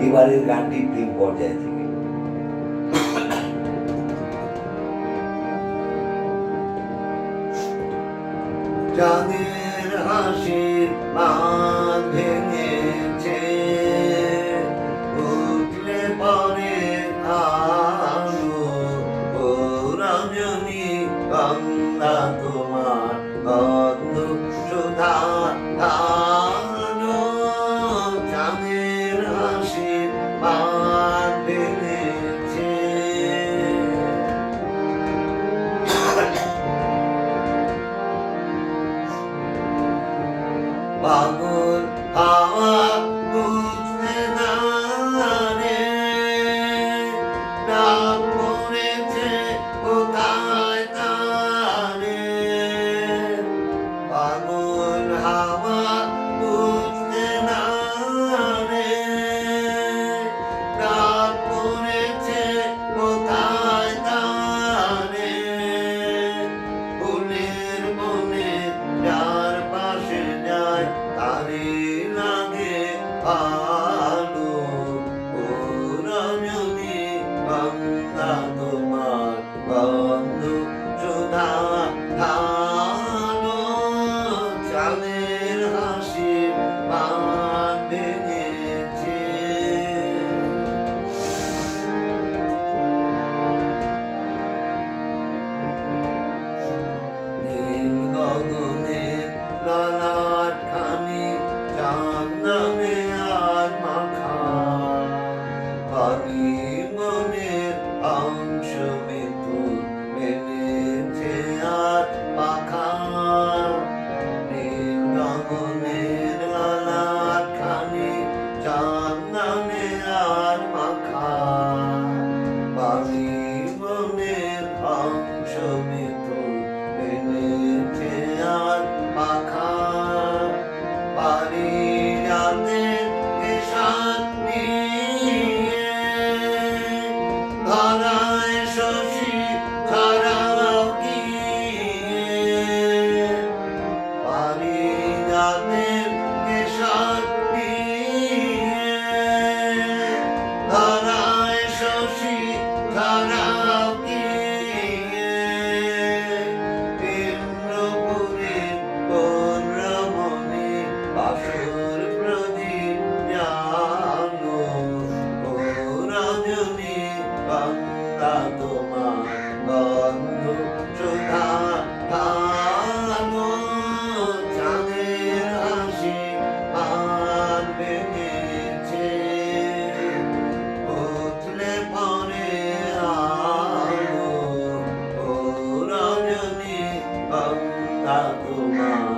এবারের গানটি প্রেম পর্যায়ে থেকে। চাঁদের হাসির বাঁধ ভেঙেছে, উঠলে পরে আলো, ও রজনী গঙ্গা তোমার গন্ধ সুধা ধানো। চাঁদের হাসির বাঁধ ভেঙেছে, পাগল হাওয়া বুঝতে না রে, ডাক পড়েছে কোথায় তারে। পাগল হাওয়া বুঝতে না রে, ডাক পড়েছে কোথায় তারে। ফুলের বনে যার পাশে যায় তারে লাগে আলো, ও রজনী গঙ্গা তোমার গন্ধ সুধা ধানো। চাঁদের হাসি বাঁধ ভেঙেছে। নীল গগনের ললাট খানি চাঁদ নামে আর মাখা, পানি মনের অংশ মিথুন মেলেছে আর পাখা। নীল গগনের ললাট খানি চাঁদ নামে আর মাখা, পানি মনের অংশ মিথুন মেলেছে আর পাখা। পারিজাতের এসাত নিয়ে ধরায় শশী ছাড়াও গিয়ে। পারিজাতের এসাত নিয়ে ধরায় শশী ছাড়াও গিয়ে। ইন্দ্রপুরীর কোন রমণী বাসর প্রদীপ জানো, ও রজনী গঙ্গা তোমার গন্ধ সুধা ধানো। চাঁদের হাসি বাঁধ ভেঙেছে, উঠলে পরে আলো, ও রজনী গঙ্গা তোমার